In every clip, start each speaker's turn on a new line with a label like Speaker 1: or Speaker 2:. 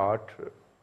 Speaker 1: 8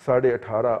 Speaker 1: 18.5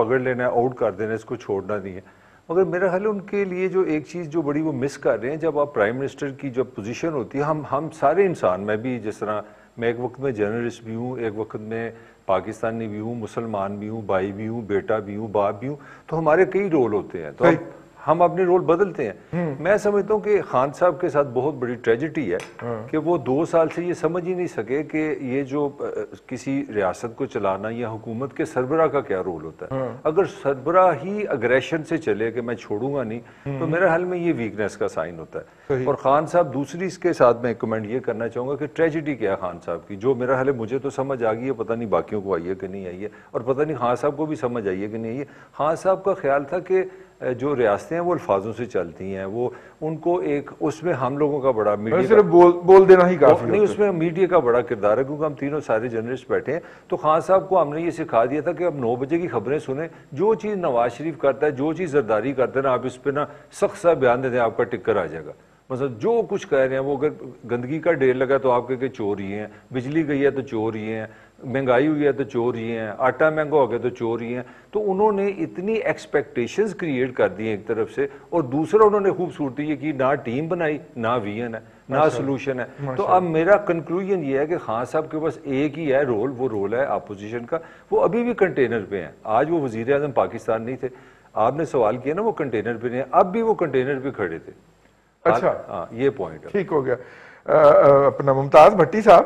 Speaker 2: پکڑ لینا ہے, آؤٹ کر دینا ہے, اس کو چھوڑنا نہیں ہے. مگر میرا خیال ہے ان کے لیے جو ایک چیز جو بڑی وہ مس کر رہے ہیں, جب آپ پرائم منسٹر کی جب پوزیشن ہوتی ہے, ہم سارے انسان, میں بھی جس طرح میں ایک وقت میں جرنلسٹ بھی ہوں, ایک وقت میں پاکستانی بھی ہوں, مسلمان بھی ہوں, بھائی بھی ہوں, بیٹا بھی ہوں, باپ بھی ہوں, تو ہمارے کئی رول ہوتے ہیں, تو اب ہم اپنے رول بدلتے ہیں. میں سمجھتا ہوں کہ خان صاحب کے ساتھ بہت بڑی ٹریجڈی ہے کہ وہ 2 سال سے یہ سمجھ ہی نہیں سکے کہ یہ جو کسی ریاست کو چلانا یا حکومت کے سربراہ کا کیا رول ہوتا ہے. اگر سربراہ ہی اگریشن سے چلے کہ میں چھوڑوں گا نہیں, تو میرے حال میں یہ ویکنیس کا سائن ہوتا ہے. اور خان صاحب, دوسری اس کے ساتھ میں کمنٹ یہ کرنا چاہوں گا کہ ٹریجڈی کیا ہے خان صاحب کی, جو میرا حال ہے مجھے تو سمجھ آ گئی ہے, پتہ نہیں باقیوں کو آئی ہے کہ نہیں آئی ہے, اور پتہ نہیں خان صاحب کو بھی سمجھ آئی ہے کہ نہیں آئی ہے. خان صاحب کا خیال تھا کہ جو ریاستیں ہیں وہ الفاظوں سے چلتی ہیں, وہ ان کو ایک اس میں ہم لوگوں کا بڑا میڈیا
Speaker 1: صرف بول دینا ہی کافی
Speaker 2: نہیں, اس میں میڈیا کا بڑا کردار ہے, کیونکہ ہم تینوں سارے جرنلسٹ بیٹھے ہیں. تو خان صاحب کو ہم نے یہ سکھا دیا تھا کہ اب 9 بجے کی خبریں سنیں, جو چیز نواز شریف کرتا ہے, جو چیز زرداری کرتے ہیں نا, آپ اس پہ نا سخت سا بیان دے دیں, آپ کا ٹکر آ جائے گا. مثلا جو کچھ کہہ رہے ہیں, وہ اگر گندگی کا ڈھیر لگا تو آپ کہ چور ہی ہیں, بجلی گئی ہے تو چور ہی ہیں, مہنگائی ہوئی ہے تو چور ہی ہیں, آٹا مہنگا ہو گیا تو چور ہی ہیں. تو انہوں نے اتنی ایکسپیکٹیشنز کریٹ کر دی ہیں ایک طرف سے, اور دوسرا انہوں نے خوبصورتی یہ کی, نہ ٹیم بنائی, نہ ویژن ہے, نہ سلوشن ہے. تو اب میرا کنکلوژن یہ ہے کہ خان صاحب کے پاس ایک ہی ہے رول, وہ رول ہے اپوزیشن کا. وہ ابھی بھی کنٹینر پہ ہیں. آج وہ وزیر اعظم پاکستان نہیں تھے, آپ نے سوال کیا نا وہ کنٹینر پہ نہیں, اب بھی وہ کنٹینر پہ کھڑے تھے.
Speaker 1: اچھا,
Speaker 2: ہاں, یہ پوائنٹ ہے.
Speaker 1: ٹھیک ہو گیا. اپنا ممتاز بھٹی صاحب,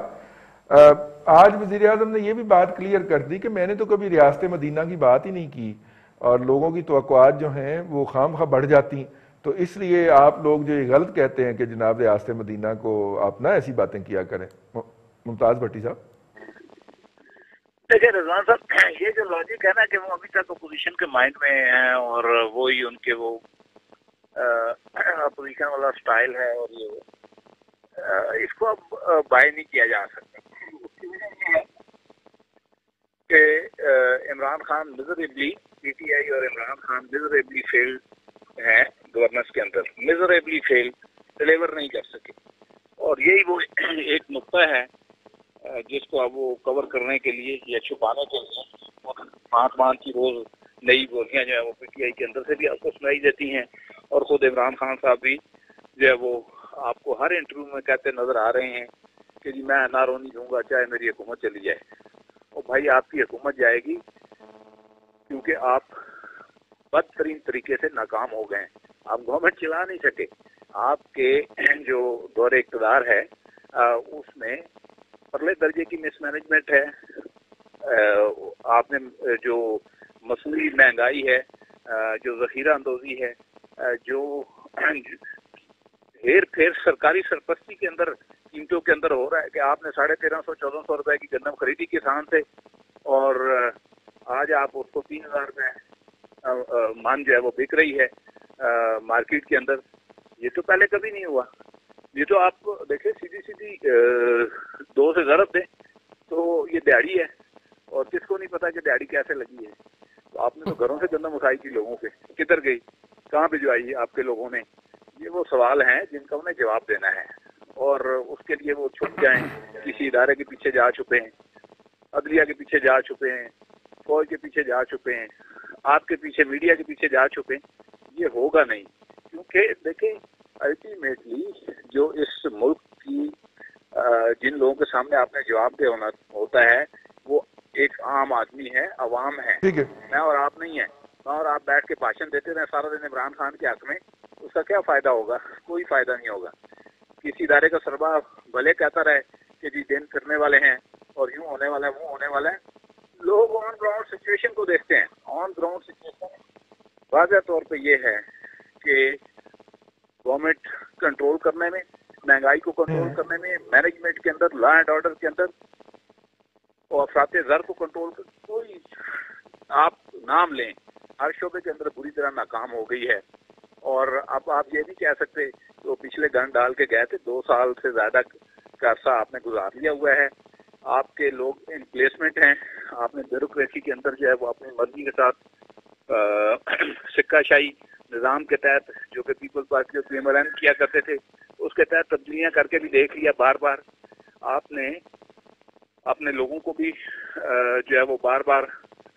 Speaker 1: آج وزیر اعظم نے یہ بھی بات کلیئر کر دی کہ میں نے تو کبھی ریاست مدینہ کی بات ہی نہیں کی, اور لوگوں کی توقعات جو ہیں وہ خام خواہ بڑھ جاتی, تو اس لیے آپ لوگ جو یہ غلط کہتے ہیں کہ جناب ریاست مدینہ کو آپ نہ ایسی باتیں کیا کریں. ممتاز بھٹی صاحب,
Speaker 3: دیکھیں رضوان صاحب, یہ جو لاجک ہے نا کہ وہ ابھی تک اپوزیشن کے مائنڈ میں ہیں, اور وہی ان کے وہ اپوزیشن والا سٹائل ہے, اور یہ اس کو اب بائی نہیں کیا جا سکتا. اس کی وجہ یہ ہے کہ Imran Khan میزریبلی, P T I اور عمران خان میزریبلی فیل ہیں گورننس کے اندر, میزریبلی فیل, ڈلیور نہیں کر سکے. اور یہی وہ ایک نقطہ ہے جس کو اب وہ کور کرنے کے لیے یا چھپانے کے لیے 5 ماہ کی روز نئی بولیاں جو ہے وہ پی ٹی آئی کے اندر سے بھی آپ کو سنائی دیتی ہیں, اور خود عمران خان صاحب بھی جو ہے وہ آپ کو ہر انٹرویو میں کہتے نظر آ رہے ہیں کہ جی میں نارو نہیں دوں گا چاہے میری حکومت چلی جائے. اور بھائی آپ کی حکومت جائے گی کیونکہ آپ بدترین طریقے سے ناکام ہو گئے ہیں, آپ گورنمنٹ چلا نہیں سکے. آپ کے جو دور اقتدار ہے اس میں پرلے درجے کی مس مینجمنٹ ہے, آپ نے جو مصنوعی مہنگائی ہے, جو ذخیرہ اندوزی ہے, جو ہیر پھیر سرکاری سرپرستی کے اندر قیمتوں کے اندر ہو رہا ہے کہ آپ نے 1350-1400 روپے کی گندم خریدی کسان سے, اور آج آپ اس کو 3000 روپے مان جو ہے وہ بک رہی ہے مارکیٹ کے اندر. یہ تو پہلے کبھی نہیں ہوا. یہ تو آپ دیکھیں سیدھی 2 سے ضرب دیں تو یہ دیہڑی ہے, اور کس کو نہیں پتا کہ دیہڑی کیسے لگی ہے. تو آپ نے تو گھروں سے گندم اٹھائی تھی لوگوں سے, کدھر گئی, کہاں بھجوائی آپ کے لوگوں نے؟ یہ وہ سوال ہیں جن کا انہیں جواب دینا ہے, اور اس کے لیے وہ چھپ جائیں, کسی ادارے کے پیچھے جا چھپے ہیں, عدلیہ کے پیچھے جا چھپے ہیں, فوج کے پیچھے جا چھپے ہیں, آپ کے پیچھے میڈیا کے پیچھے جا چھپے. یہ ہوگا نہیں, کیونکہ دیکھیں الٹیمیٹلی جو اس ملک کی جن لوگوں کے سامنے آپ نے جواب دے ہوتا ہے وہ ایک عام آدمی ہے, عوام ہے, میں اور آپ نہیں ہیں. میں اور آپ بیٹھ کے بھاشن دیتے رہے سارا دن عمران خان کے حق میں, اس کا کیا فائدہ ہوگا؟ کوئی فائدہ نہیں ہوگا. کسی ادارے کا سربراہ بھلے کہتا رہے کہ جی دن پھرنے والے ہیں اور یوں ہونے والا ہے وہ ہونے والا ہے, لوگ آن گراؤنڈ سچویشن کو دیکھتے ہیں. آن گراؤنڈ سچویشن واضح طور پہ یہ ہے کہ گورنمنٹ کنٹرول کرنے میں, مہنگائی کو کنٹرول کرنے میں, مینجمنٹ کے اندر, لا اینڈ آرڈر کے اندر, اور افراط زر کو کنٹرول کرنے, کوئی آپ نام لیں ہر شعبے کے اندر بری طرح ناکام ہو گئی ہے. اور اب آپ یہ نہیں کہہ سکتے کہ وہ پچھلے گن ڈال کے گئے تھے, 2 سال سے زیادہ کا عرصہ آپ نے گزار لیا ہوا ہے. آپ کے لوگ ان پلیسمنٹ ہیں, آپ نے بیوروکریسی کے اندر جو ہے وہ اپنی مرضی کے ساتھ سکہ شاہی نظام کے تحت جو کہ پیپلز پارٹی اور PMLN کیا کرتے تھے اس کے تحت تبدیلیاں کر کے بھی دیکھ لیا بار بار. آپ نے اپنے لوگوں کو بھی جو ہے وہ بار بار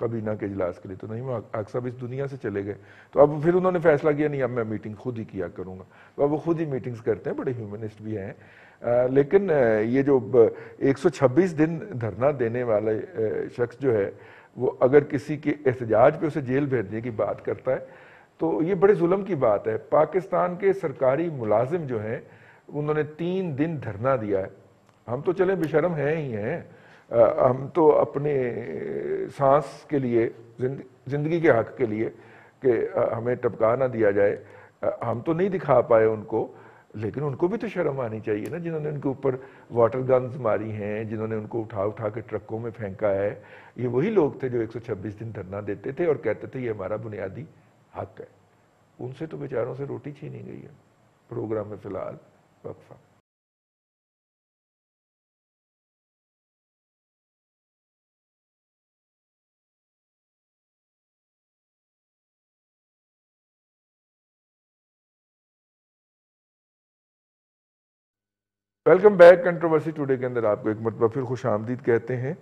Speaker 1: کابینہ کے اجلاس کے لیے تو نہیں، وہ حق صاحب اس دنیا سے چلے گئے، تو اب پھر انہوں نے فیصلہ کیا نہیں اب میں میٹنگ خود ہی کیا کروں گا، تو اب وہ خود ہی میٹنگز کرتے ہیں، بڑے ہیومنسٹ بھی ہیں۔ لیکن یہ جو 126 دن دھرنا دینے والے شخص جو ہے وہ اگر کسی کے احتجاج پہ اسے جیل بھیجنے کی بات کرتا ہے تو یہ بڑے ظلم کی بات ہے۔ پاکستان کے سرکاری ملازم جو ہیں انہوں نے 3 دن دھرنا دیا ہے، ہم تو چلیں بے شرم ہیں ہی ہیں، ہم تو اپنے سانس کے لیے، زندگی کے حق کے لیے کہ ہمیں ٹپکا نہ دیا جائے، ہم تو نہیں دکھا پائے ان کو، لیکن ان کو بھی تو شرم آنی چاہیے نا، جنہوں نے ان کے اوپر واٹر گنز ماری ہیں، جنہوں نے ان کو اٹھا کے ٹرکوں میں پھینکا ہے، یہ وہی لوگ تھے جو 126 دن دھرنا دیتے تھے اور کہتے تھے یہ ہمارا بنیادی حق ہے۔ ان سے تو بیچاروں سے روٹی چھینی گئی ہے۔ پروگرام میں فی الحال وقفہ۔ Welcome back. کنٹروورسی ٹوڈے کے اندر آپ کو ایک مرتبہ پھر خوش آمدید کہتے ہیں۔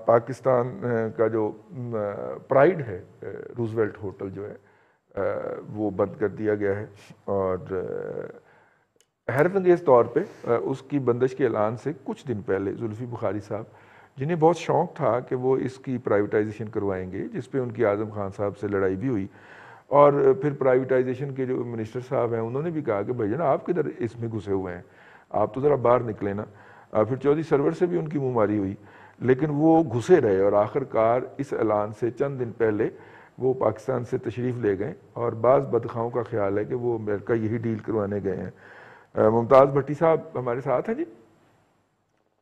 Speaker 1: پاکستان کا جو پرائیڈ ہے روزویلٹ ہوٹل جو ہے وہ بند کر دیا گیا ہے، اور حیرت انگیز طور پہ اس کی بندش کے اعلان سے کچھ دن پہلے زلفی بخاری صاحب، جنہیں بہت شوق تھا کہ وہ اس کی پرائیویٹائزیشن کروائیں گے، جس پہ ان کی اعظم خان صاحب سے لڑائی بھی ہوئی، اور پھر پرائیویٹائزیشن کے جو منسٹر صاحب ہیں انہوں نے بھی کہا کہ بھائی جان آپ کدھر اس میں گھسے ہوئے ہیں، آپ تو ذرا باہر نکلے نا۔ پھر چودھری سرور سے بھی ان کی منہ ماری ہوئی، لیکن وہ گھسے رہے، اور آخر کار اس اعلان سے چند دن پہلے وہ پاکستان سے تشریف لے گئے، اور بعض بدخواہوں کا خیال ہے کہ وہ امریکہ یہی ڈیل کروانے گئے ہیں۔ ممتاز بھٹی صاحب ہمارے ساتھ ہیں۔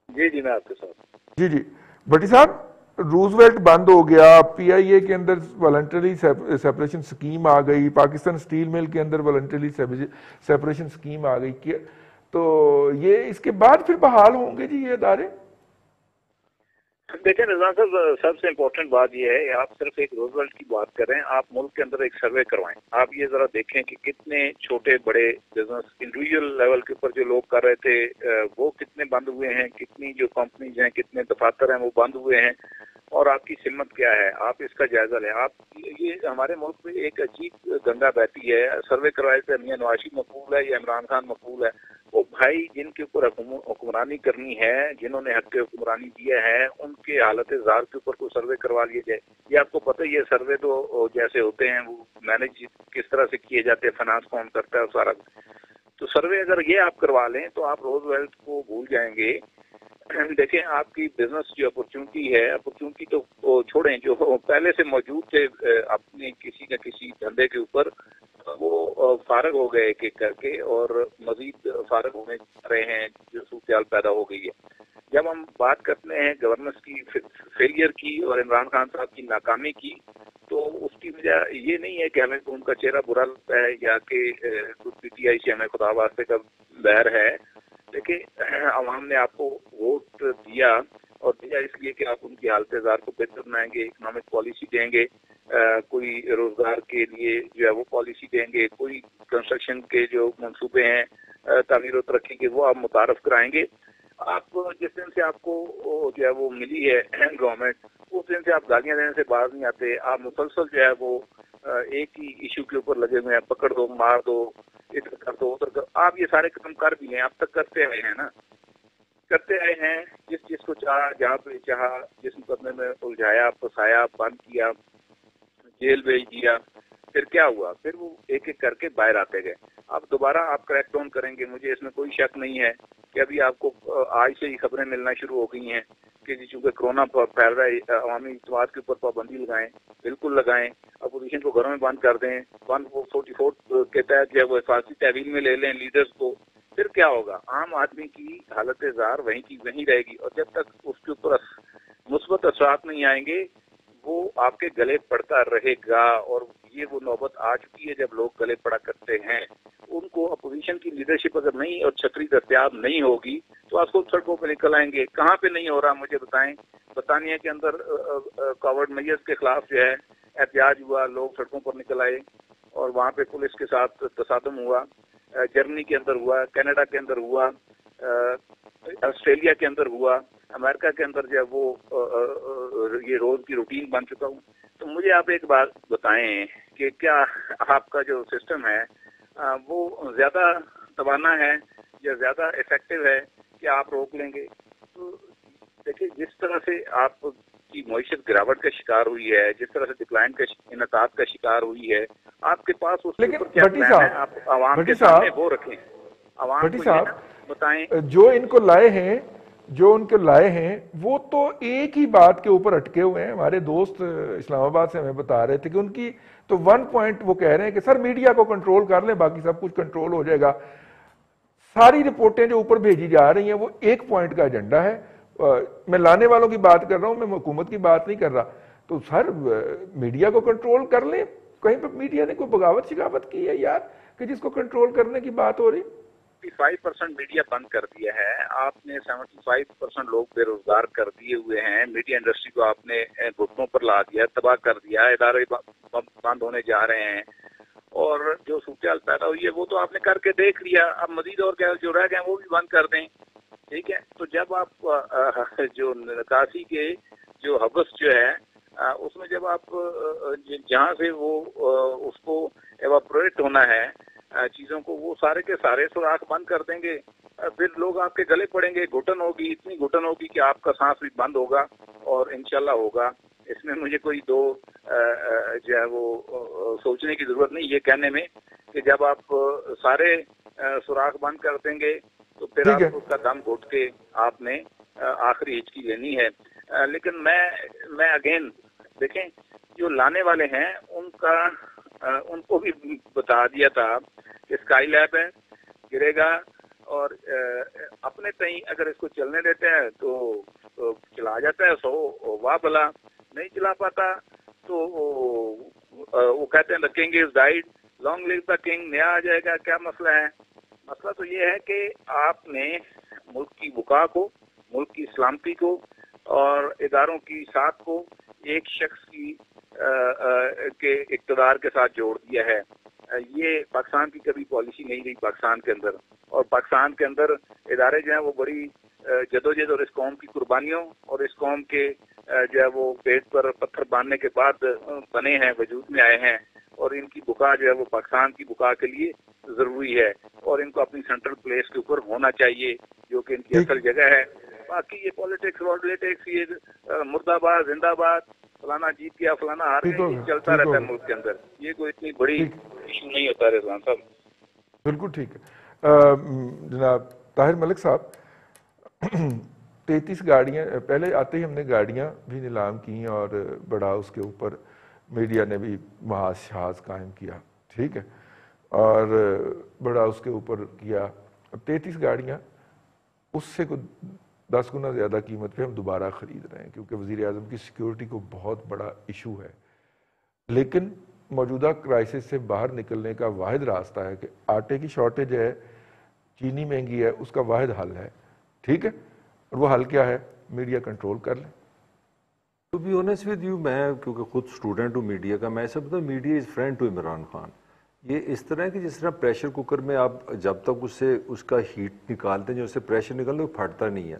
Speaker 1: جی
Speaker 3: جی میں آپ کے ساتھ۔
Speaker 1: جی بھٹی صاحب، روزویلٹ بند ہو گیا، پی آئی اے کے اندر والنٹری سیپریشن سکیم آ گئی، پاکستان سٹیل مل کے اندر والنٹری سیپریشن سکیم آ گئی، تو یہ اس کے بعد پھر بحال ہوں گے جی یہ ادارے؟
Speaker 3: دیکھیں رضوان صاحب، سب سے امپورٹنٹ بات یہ ہے، آپ صرف ایک روزویلٹ کی بات کریں، آپ ملک کے اندر ایک سروے کروائیں، آپ یہ ذرا دیکھیں کہ کتنے چھوٹے بڑے بزنس انڈیویجول لیول کے اوپر جو لوگ کر رہے تھے وہ کتنے بند ہوئے ہیں، کتنی جو کمپنیز ہیں، کتنے دفاتر ہیں وہ بند ہوئے ہیں، اور آپ کی سمت کیا ہے، آپ اس کا جائزہ لیں۔ آپ یہ ہمارے ملک میں ایک عجیب گنگا بہتی ہے، سروے کروائے تھے میاں نواز شریف مقبول ہے یا عمران خان مقبول ہے، وہ بھائی جن کے اوپر حکمرانی کرنی ہے، جنہوں نے حق حکمرانی دیا ہے، ان کے حالت زار کے اوپر کوئی سروے کروا لیے جائے۔ یہ آپ کو پتہ ہی ہے سروے تو جیسے ہوتے ہیں وہ مینج کس طرح سے کیے جاتے ہیں، فنانس کون کرتا ہے سارا، تو سروے اگر یہ آپ کروا لیں تو آپ روز ویلتھ کو بھول جائیں گے۔ دیکھیں آپ کی بزنس جو اپرچونٹی ہے، اپرچونٹی تو چھوڑیں، جو پہلے سے موجود تھے اپنے کسی نہ کسی دھندے کے اوپر، وہ فارغ ہو گئے کہ کر کے، اور مزید فارغ ہونے جا رہے ہیں، جو صورتحال پیدا ہو گئی ہے۔ جب ہم بات کرتے ہیں گورننس کی فیلئر کی اور عمران خان صاحب کی ناکامی کی، تو اس کی وجہ یہ نہیں ہے کہ ہمیں ان کا چہرہ برا لگتا ہے یا کہ پی ٹی آئی سے ہمیں خدا واسطے کا بیر ہے، لیکن عوام نے آپ کو ووٹ دیا، اور دیا اس لیے کہ آپ ان کی حالت زار کو بہتر بنائیں گے، اکنامک پالیسی دیں گے، کوئی روزگار کے لیے جو ہے وہ پالیسی دیں گے، کوئی کنسٹرکشن کے جو منصوبے ہیں تعمیر و ترقی کے وہ آپ متعارف کرائیں گے۔ آپ جس دن سے آپ کو جو ہے وہ ملی ہے گورنمنٹ، اس دن سے آپ گالیاں دینے سے باز نہیں آتے، آپ مسلسل جو ہے وہ ایک ہی ایشو کے اوپر لگے ہوئے ہیں، پکڑ دو، مار دو، ادھر کر دو، ادھر کر، آپ یہ سارے قدم کر بھی ہیں، اب تک کرتے آئے ہیں نا، کرتے آئے ہیں، جس چیز کو چاہا، جہاں پہ چاہا، جس مقدمے میں الجھایا، پھنسایا، بند کیا، جیل بھیج دیا، پھر کیا ہوا؟ پھر وہ ایک ایک کر کے باہر آتے گئے۔ اب دوبارہ آپ کریک ڈاؤن کریں گے، مجھے اس میں کوئی شک نہیں ہے کہ ابھی آپ کو آج سے ہی خبریں ملنا شروع ہو گئی ہیں کہ جی چونکہ کرونا پھیل رہا ہے، عوامی اجتماعات کے اوپر پابندی لگائیں، بالکل لگائیں، اپوزیشن کو گھروں میں بند کر دیں، 144 کے تحت جو ہے وہ حفاظتی تحویل میں لے لیں لیڈرز کو، پھر کیا ہوگا؟ عام آدمی کی حالت زار وہیں کی وہیں رہے گی، اور جب تک اس کے اوپر مثبت اثرات نہیں آئیں گے وہ آپ کے گلے پڑتا رہے گا۔ اور یہ وہ نوبت آ چکی ہے جب لوگ گلے پڑا کرتے ہیں، ان کو اپوزیشن کی لیڈرشپ اگر نہیں اور چھتری دستیاب نہیں ہوگی تو آپ خود سڑکوں پہ نکل آئیں گے۔ کہاں پہ نہیں ہو رہا مجھے بتائیں؟ برطانیہ کے اندر کاورڈ میئرز کے خلاف جو ہے احتجاج ہوا، لوگ سڑکوں پر نکل آئے اور وہاں پہ پولیس کے ساتھ تصادم ہوا، جرمنی کے اندر ہوا، کینیڈا کے اندر ہوا، آسٹریلیا کے اندر ہوا, امریکہ کے اندر جو ہے وہ یہ روز کی روٹین بن چکا ہوں. تو مجھے آپ ایک بات بتائیں کہ کیا آپ کا جو سسٹم ہے وہ زیادہ توانا ہے یا زیادہ افیکٹو ہے کہ آپ روک لیں گے؟ تو دیکھیے جس طرح سے آپ کی معیشت گراوٹ کا شکار ہوئی ہے, جس طرح سے ڈکلائن کا انعطاف کا شکار ہوئی ہے, آپ کے پاس اس کے اوپر کیا پلان ہے؟ آپ عوام کے سامنے وہ رکھیں, عوام کو یہ بتائیں.
Speaker 1: جو ان کو لائے ہیں, جو ان کو لائے ہیں وہ تو ایک ہی بات کے اوپر اٹکے ہوئے ہیں. ہمارے دوست اسلام آباد سے ہمیں بتا رہے تھے کہ ان کی تو 1 پوائنٹ وہ کہہ رہے ہیں کہ سر میڈیا کو کنٹرول کر لیں, باقی سب کچھ کنٹرول ہو جائے گا. ساری رپورٹیں جو اوپر بھیجی جا رہی ہیں وہ 1 پوائنٹ کا ایجنڈا ہے. میں لانے والوں کی بات کر رہا ہوں, میں حکومت کی بات نہیں کر رہا. تو سر میڈیا کو کنٹرول کر لیں. کہیں پہ میڈیا نے کوئی بغاوت شکاوت کی ہے یار کہ جس کو کنٹرول کرنے کی بات ہو رہی؟
Speaker 3: 55% میڈیا بند کر دیا ہے آپ نے, 75% لوگ بے روزگار کر دیے ہوئے ہیں, میڈیا انڈسٹری کو آپ نے گھٹنوں پر لا دیا, تباہ کر دیا, ادارے بند ہونے جا رہے ہیں, اور جو صورتحال پیدا ہوئی ہے وہ تو آپ نے کر کے دیکھ لیا. اب مزید اور کیا جو رہ گئے ہیں وہ بھی بند کر دیں, ٹھیک ہے. تو جب آپ جو نکاسی کے جو حوث جو ہے اس میں جب آپ جہاں سے وہ اس کو ایواپوریٹ ہونا ہے چیزوں کو, وہ سارے کے سارے سوراخ بند کر دیں گے, پھر لوگ آپ کے گلے پڑیں گے. گھٹن ہوگی, اتنی گھٹن ہوگی کہ آپ کا سانس بھی بند ہوگا, اور انشاءاللہ ہوگا. اس میں مجھے کوئی دو جو ہے وہ سوچنے کی ضرورت نہیں یہ کہنے میں کہ جب آپ سارے سوراخ بند کر دیں گے تو پھر آپ اس کا دم گھٹ کے آپ نے آخری ہچکی لینی ہے. لیکن میں اگین دیکھیں جو لانے والے ہیں ان کو بھی بتا دیا تھا کہ اسکائی لیب ہے, گرے گا, اور اپنے تئیں اگر اس کو چلنے دیتے ہیں تو چلا جاتا ہے, سو واہ بلا, نہیں چلا پاتا تو وہ کہتے ہیں the king is died, long live the king, نیا آ جائے گا. کیا مسئلہ ہے؟ مسئلہ تو یہ ہے کہ آپ نے ملک کی بقا کو, ملک کی سلامتی کو اور اداروں کی ساتھ کو ایک شخص کی کے اقتدار کے ساتھ جوڑ دیا ہے. یہ پاکستان کی کبھی پالیسی نہیں رہی پاکستان کے اندر, اور پاکستان کے اندر ادارے جو ہیں وہ بڑی جدوجہد اور اس قوم کی قربانیوں اور اس قوم کے جو ہے وہ پیٹ پر پتھر باندھنے کے بعد بنے ہیں, وجود میں آئے ہیں, اور ان کی بقا جو ہے وہ پاکستان کی بقا کے لیے ضروری ہے, اور ان کو اپنی سینٹرل پلیس کے اوپر ہونا چاہیے جو کہ ان کی اصل جگہ ہے. باقی یہ پالیٹکس وارلیٹکس, یہ مردہ آباد زندہ آباد, فلانا جیت گیا فلانا ہار گیا, یہ چلتا رہتا ہے ملک کے اندر. یہ کوئی اتنی بڑی ایشو نہیں ہوتا رضوان صاحب.
Speaker 1: بالکل ٹھیک ہے. جناب طاہر ملک صاحب, 33 گاڑیاں پہلے آتے ہی ہم نے گاڑیاں بھی نیلام کی اور بڑا اس کے اوپر میڈیا نے بھی محاذ شہاز قائم کیا, ٹھیک ہے, اور بڑا اس کے اوپر کیا. اب 33 گاڑیاں اس سے کوئی 10 گنا زیادہ قیمت پہ ہم دوبارہ خرید رہے ہیں کیونکہ وزیر اعظم کی سیکیورٹی کو بہت بڑا ایشو ہے. لیکن موجودہ کرائسس سے باہر نکلنے کا واحد راستہ ہے کہ آٹے کی شارٹیج ہے, چینی مہنگی ہے, اس کا واحد حل ہے, ٹھیک ہے, اور وہ حل کیا ہے؟ میڈیا کنٹرول کر لیں.
Speaker 2: To be honest with you, میں کیونکہ خود اسٹوڈنٹ ہوں میڈیا کا, میں سمجھتا ہوں media is friend to Imran Khan. یہ اس طرح ہے کہ جس طرح پریشر کوکر میں آپ جب تک اس کا ہیٹ نکالتے ہیں, جو اس سے پریشر نکالتے ہیں وہ پھٹتا نہیں ہے.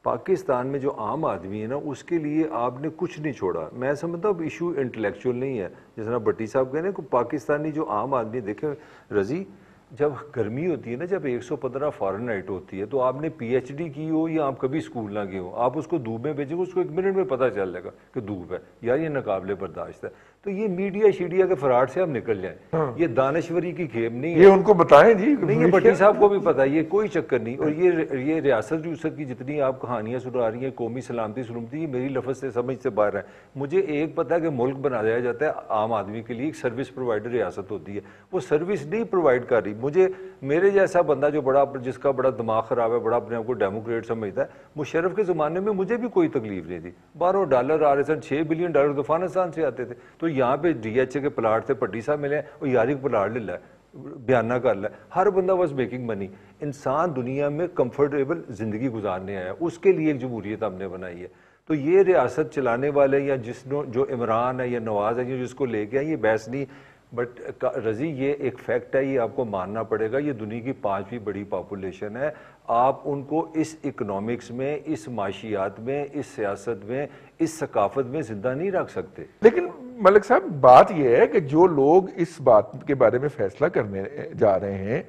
Speaker 2: پاکستان میں جو عام آدمی ہے نا اس کے لیے آپ نے کچھ نہیں چھوڑا. میں سمجھتا ہوں ایشو انٹلیکچوئل نہیں ہے, جس طرح بٹی صاحب کہہ رہے ہیں کہ پاکستانی جو عام آدمی, دیکھیں رضی, جب گرمی ہوتی ہے نا, جب 115 فارنہائٹ ہوتی ہے, تو آپ نے پی ایچ ڈی کی ہو یا آپ کبھی اسکول نہ گئے ہو, آپ اس کو دھوپ میں بھیجیں گے, اس کو 1 منٹ میں پتہ چل جائے گا کہ دھوپ ہے یار, یہ ناقابل برداشت ہے. تو یہ میڈیا شیڈیا کے فراڈ سے ہم نکل جائیں, یہ دانشوری کی کھیپ نہیں ہے.
Speaker 1: یہ ان کو بتائیں جی,
Speaker 2: نہیں, یہ بٹی صاحب کو بھی پتہ ہے, یہ کوئی چکر نہیں. اور یہ ریاست کی جتنی آپ کہانیاں سنا رہی ہیں, قومی سلامتی سلامتی, یہ میری لفظ سے سمجھ سے باہر ہے. مجھے ایک پتہ ہے کہ ملک بنایا جاتا ہے عام آدمی کے لیے, ایک سروس پرووائڈر ریاست ہوتی ہے, وہ سروس نہیں پرووائڈ کر رہی. مجھے میرے جیسا بندہ جو جس کا بڑا دماغ خراب ہے, بڑا اپنے آپ کو ڈیموکریٹ سمجھتا ہے, مشرف کے زمانے میں مجھے بھی کوئی تکلیف نہیں تھی. $12 آ رہے تھے, $6 بلین تو افغانستان سے آتے تھے. تو یہاں پہ ڈی ایچ اے کے پلاٹ تھے, پٹی صاحب ملے, اور یاری کو پلاٹ لے لیا, بیانہ کر لیا. ہر بندہ واز میکنگ منی. انسان دنیا میں کمفرٹیبل زندگی گزارنے آیا, اس کے لیے ایک جمہوریت ہم نے بنائی ہے. تو یہ ریاست چلانے والے یا جو عمران ہے یا نواز ہے, جس کو لے کے آئے, یہ بحث نہیں. بٹ رضی یہ ایک فیکٹ ہے, یہ آپ کو ماننا پڑے گا, یہ دنیا کی 5ویں بڑی پاپولیشن ہے. آپ ان کو اس اکنامکس میں, اس معاشیات میں, اس سیاست میں, اس ثقافت میں زندہ نہیں رکھ سکتے.
Speaker 1: لیکن ملک صاحب بات یہ ہے کہ جو لوگ اس بات کے بارے میں فیصلہ کرنے جا رہے ہیں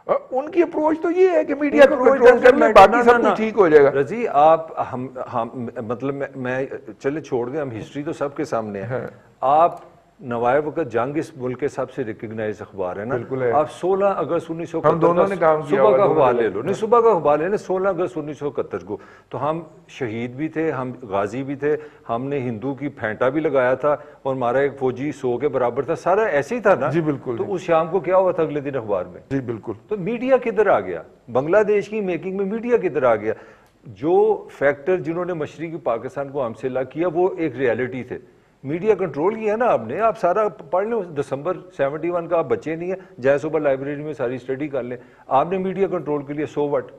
Speaker 1: ان کی اپروچ تو یہ ہے کہ میڈیا کو کنٹرول کر لیں, باقی سب کچھ ٹھیک ہو جائے گا.
Speaker 2: رضی آپ مطلب میں چلے چھوڑ دیں, ہم ہسٹری تو سب کے سامنے ہے. آپ نوائے وقت جنگ اس ملک کے سب سے ریکگنائز اخبار ہے نا, آپ 16 اگست 1971 صبح کا اخبار لے لو, نہیں صبح کا اخبار لے لیں 16 اگست 1971 کو, تو ہم شہید بھی تھے, ہم غازی بھی تھے, ہم نے ہندو کی پھینٹا بھی لگایا تھا اور ہمارا ایک فوجی 100 کے برابر تھا, سارا ایسے ہی تھا نا.
Speaker 1: جی بالکل.
Speaker 2: تو اس شام کو کیا ہوا تھا اگلے دن اخبار میں؟
Speaker 1: جی بالکل.
Speaker 2: تو میڈیا کدھر آ گیا؟ بنگلہ دیش کی میکنگ میں میڈیا کدھر آ گیا؟ جو فیکٹر جنہوں نے مشرقی پاکستان کو ہم سے الگ کیا وہ ایک ریالٹی تھے. میڈیا کنٹرول کیا نا آپ نے, آپ سارا پڑھ لیں, دسمبر 71 کا آپ بچے نہیں ہیں, جائے صبح لائبریری میں ساری اسٹڈی کر لیں, آپ نے میڈیا کنٹرول کے لیے سو وٹ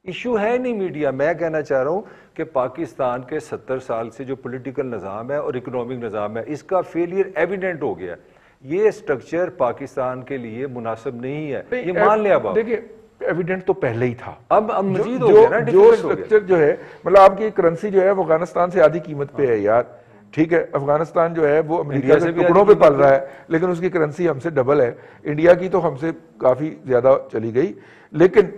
Speaker 2: ایشو ہے نہیں میڈیا. میں کہنا چاہ رہا ہوں کہ پاکستان کے 70 سال سے جو پولیٹیکل نظام ہے اور اکنامک نظام ہے اس کا فیلئر ایویڈنٹ ہو گیا. یہ سٹرکچر پاکستان کے لیے مناسب نہیں ہے, یہ مان لیں. اب
Speaker 1: دیکھیں ایویڈنٹ تو پہلے ہی تھا,
Speaker 2: اب مزید ہو گیا نا,
Speaker 1: جو سٹرکچر جو ہے مطلب آپ کی کرنسی جو ہے وہ افغانستان سے آدھی قیمت پہ ہے یار, ٹھیک ہے. افغانستان جو ہے وہ امریکہ کے ٹکڑوں پہ پل رہا ہے لیکن اس کی کرنسی ہم سے ڈبل ہے. انڈیا کی تو ہم سے کافی زیادہ چلی گئی, لیکن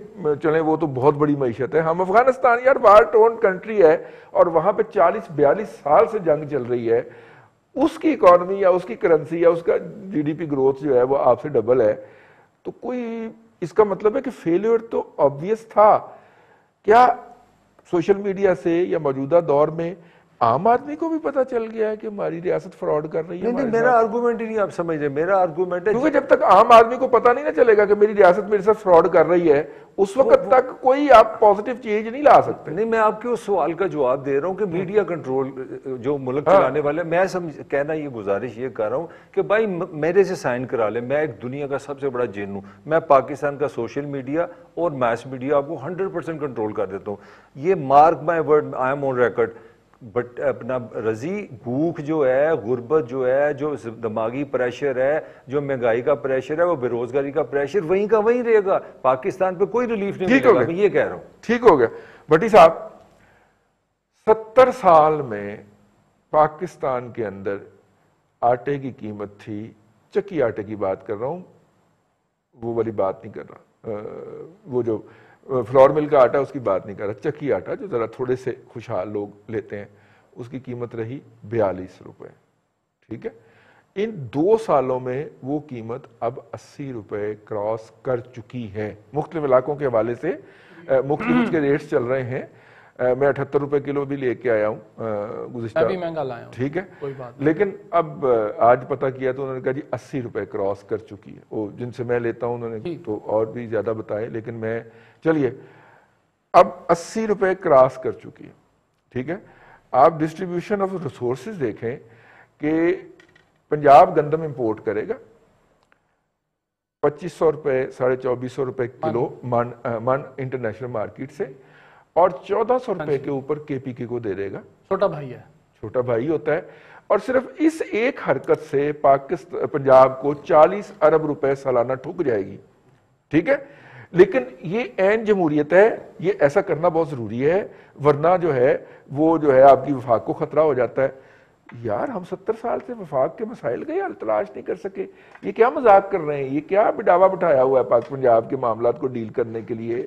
Speaker 1: چلیں وہ تو بہت بڑی معیشت ہے. ہم افغانستان یار وار ٹون کنٹری ہے اور وہاں پہ 40-42 سال سے جنگ چل رہی ہے, اس کی اکانومی یا اس کی کرنسی یا اس کا جی ڈی پی گروتھ جو ہے وہ آپ سے ڈبل ہے. تو کوئی اس کا مطلب ہے کہ فیلئر تو آبویس تھا. کیا سوشل میڈیا سے یا موجودہ دور میں عام آدمی کو بھی پتا چل گیا ہے کہ ہماری ریاست فراڈ کر رہی ہے؟
Speaker 2: نہیں, میرا آرگومنٹ ہی نہیں آپ سمجھ رہے. میرا آرگومنٹ ہے
Speaker 1: کیونکہ جب تک عام آدمی کو پتا نہیں نہ چلے گا کہ میری ریاست میرے ساتھ فراڈ کر رہی ہے اس وقت تک کوئی آپ پازیٹیو چینج نہیں لا سکتے.
Speaker 2: نہیں, میں آپ کے اس سوال کا جواب دے رہا ہوں کہ میڈیا کنٹرول جو ملک چلانے والے, میں کہنا یہ گزارش یہ کر رہا ہوں کہ بھائی میرے سے سائن کرا لیں, میں ایک دنیا کا سب سے بڑا جن ہوں, میں پاکستان کا سوشل میڈیا اور میس میڈیا آپ کو 100% کنٹرول کر دیتا ہوں. یہ mark my word, I am on record. But اپنا رضی بھوک جو ہے, غربت جو ہے, جو دماغی پریشر ہے, جو مہنگائی کا پریشر ہے, وہ بے روزگاری کا پریشر وہیں کا وہیں رہے گا. پاکستان پہ کوئی ریلیف نہیں ملے گا, میں یہ کہہ رہا ہوں.
Speaker 1: ٹھیک ہو گیا بھٹی صاحب. 70 سال میں پاکستان کے اندر آٹے کی قیمت تھی, چکی آٹے کی بات کر رہا ہوں, وہ والی بات نہیں کر رہا, وہ جو فلور مل کا آٹا اس کی بات نہیں کر رہا, چکی آٹا جو ذرا تھوڑے سے خوشحال لوگ لیتے ہیں, اس کی قیمت رہی 42 روپے. ٹھیک ہے, ان 2 سالوں میں وہ قیمت اب 80 روپے کراس کر چکی ہے. مختلف علاقوں کے حوالے سے مختلف اس کے ریٹس چل رہے ہیں. میں 78 روپے کلو بھی لے کے آیا ہوں گزشتہ,
Speaker 4: میں بھی مہنگا لایا ہوں,
Speaker 1: ٹھیک ہے,
Speaker 4: کوئی بات
Speaker 1: لیکن اب آج پتہ کیا تو انہوں نے کہا جی 80 روپے کراس کر چکی ہے. وہ جن سے میں لیتا ہوں انہوں نے تو اور بھی زیادہ بتائے, لیکن میں چلیے اب 80 روپے کراس کر چکی ہے. ٹھیک ہے, آپ ڈسٹریبیوشن آف ریسورسز دیکھیں کہ پنجاب گندم امپورٹ کرے گا 2500 روپے 2450 روپے کلو من انٹرنیشنل مارکیٹ سے, اور 1400 روپے کے اوپر کے پی کے کو دے دے گا.
Speaker 4: چھوٹا بھائی ہے,
Speaker 1: چھوٹا بھائی ہوتا ہے. اور صرف اس ایک حرکت سے پنجاب کو 40 ارب روپے سالانہ ٹھک جائے گی. ٹھیک ہے, لیکن یہ عین جمہوریت ہے, یہ ایسا کرنا بہت ضروری ہے, ورنہ جو ہے وہ جو ہے آپ کی وفاق کو خطرہ ہو جاتا ہے. یار ہم 70 سال سے وفاق کے مسائل کا حل تلاش نہیں کر سکے, یہ کیا مذاق کر رہے ہیں, یہ کیا بڈاوا بٹھایا ہوا ہے پاک پنجاب کے معاملات کو ڈیل کرنے کے لیے.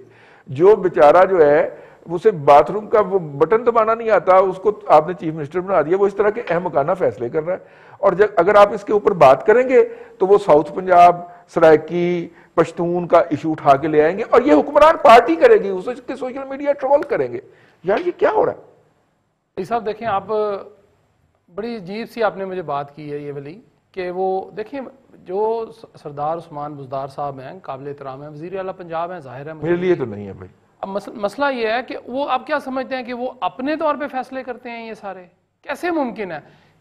Speaker 1: جو بیچارہ جو ہے اسے باتھ روم کا وہ بٹن دبانا نہیں آتا, اس کو آپ نے چیف منسٹر بنا دیا, وہ اس طرح کے اہم مکانہ فیصلے کر رہا ہے. اور اگر آپ اس کے اوپر بات کریں گے تو وہ ساؤتھ پنجاب, سرائکی, پشتون کا ایشو اٹھا کے لے آئیں گے, اور یہ حکمران پارٹی کرے گی, اس کے سوشل میڈیا ٹرول کریں گے. یار یہ کیا ہو رہا ہے؟
Speaker 4: صاحب دیکھیں, آپ بڑی عجیب سی آپ نے مجھے بات کی ہے یہ والی, کہ وہ دیکھیں جو سردار عثمان بزدار صاحب ہیں, قابل احترام ہیں, وزیر اعلیٰ پنجاب ہیں, ظاہر ہے
Speaker 1: میرے لیے تو نہیں ہے بھائی.
Speaker 4: اب مسئلہ یہ ہے کہ وہ آپ کیا سمجھتے ہیں کہ وہ اپنے طور پہ فیصلے کرتے ہیں؟ یہ سارے کیسے ممکن ہے؟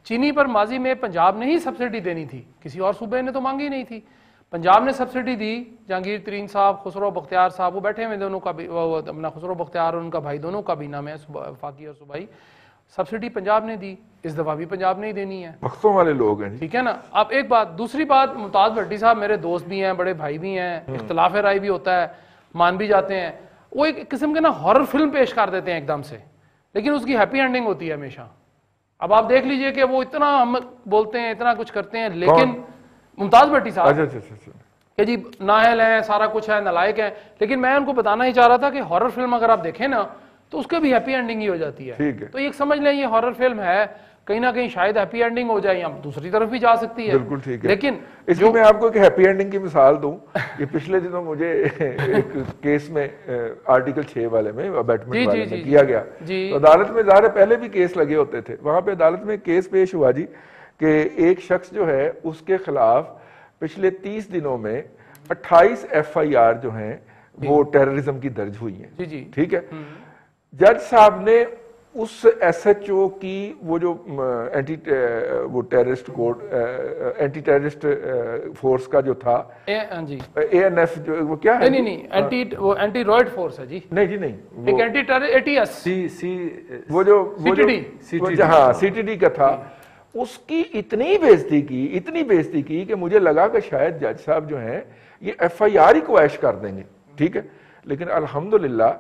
Speaker 4: چینی پر ماضی میں پنجاب نے ہی سبسڈی دینی تھی, کسی اور صوبے نے تو مانگی نہیں تھی. پنجاب نے سبسڈی دی, جہانگیر ترین صاحب, خسرو بختیار صاحب, وہ بیٹھے ہوئے دونوں کا بھی, اپنا خسرو بختیار اور ان کا بھائی دونوں کا بھی نام ہے, وفاقی اور صوبائی. سبسڈی پنجاب نے دی، اس دفعہ بھی پنجاب نے ہی دینی ہے،
Speaker 1: بختوں والے لوگ ہیں.
Speaker 4: ٹھیک ہے نا. اب ایک بات، دوسری بات، ممتاز بھٹی صاحب میرے دوست بھی ہیں، بڑے بھائی بھی ہیں، اختلاف رائے بھی ہوتا ہے، مان بھی جاتے ہیں. وہ ایک قسم کے نا ہارر فلم پیش کر دیتے ہیں ایک دم سے، لیکن اس کی ہیپی اینڈنگ ہوتی ہے ہمیشہ. اب آپ دیکھ لیجئے کہ وہ اتنا ہم بولتے ہیں، اتنا کچھ کرتے ہیں، لیکن ممتاز بھٹی صاحب کہ جی نااہل ہیں، سارا کچھ ہے، نالائق ہیں، لیکن میں ان کو بتانا ہی چاہ رہا تھا کہ ہارر فلم اگر آپ دیکھیں نا تو اس کے بھی ہیپی اینڈنگ ہی ہو جاتی ہے. تو یہ سمجھ لیں یہ ہارر فلم ہے، کہیں نہ کہیں شاید ہیپی اینڈنگ ہو جائے یا دوسری طرف بھی جا سکتی ہے.
Speaker 1: بالکل ٹھیک ہے.
Speaker 4: لیکن
Speaker 1: اس میں میں آپ کو ایک ہیپی اینڈنگ کی مثال دوں. یہ پچھلے دنوں مجھے ایک کیس میں آرٹیکل 6 والے میں ابیٹمنٹ والے میں کیا گیا. تو عدالت میں ظاہر پہلے بھی کیس لگے ہوتے تھے، وہاں پہ عدالت میں کیس پیش ہوا جی کہ ایک شخص جو ہے اس کے خلاف پچھلے 30 دنوں میں 28 FIR جو ہیں وہ ٹیررزم کی درج ہوئی ہیں. ٹھیک ہے. جج صاحب نے اس SHO کی وہ جو وہ terrorist code anti terrorist force کا جو تھا ANF جو وہ کیا ہے
Speaker 4: نہیں اینٹی رائٹ فورس ہے جی، نہیں جی نہیں، ایک اینٹی ٹیرر ATS
Speaker 1: وہ جو ہاں CTD کا تھا، اس کی اتنی بےزتی کی کہ مجھے لگا کہ شاید جج صاحب جو ہیں یہ FIR ہی کو ایش کر دیں گے. ٹھیک ہے. لیکن الحمدللہ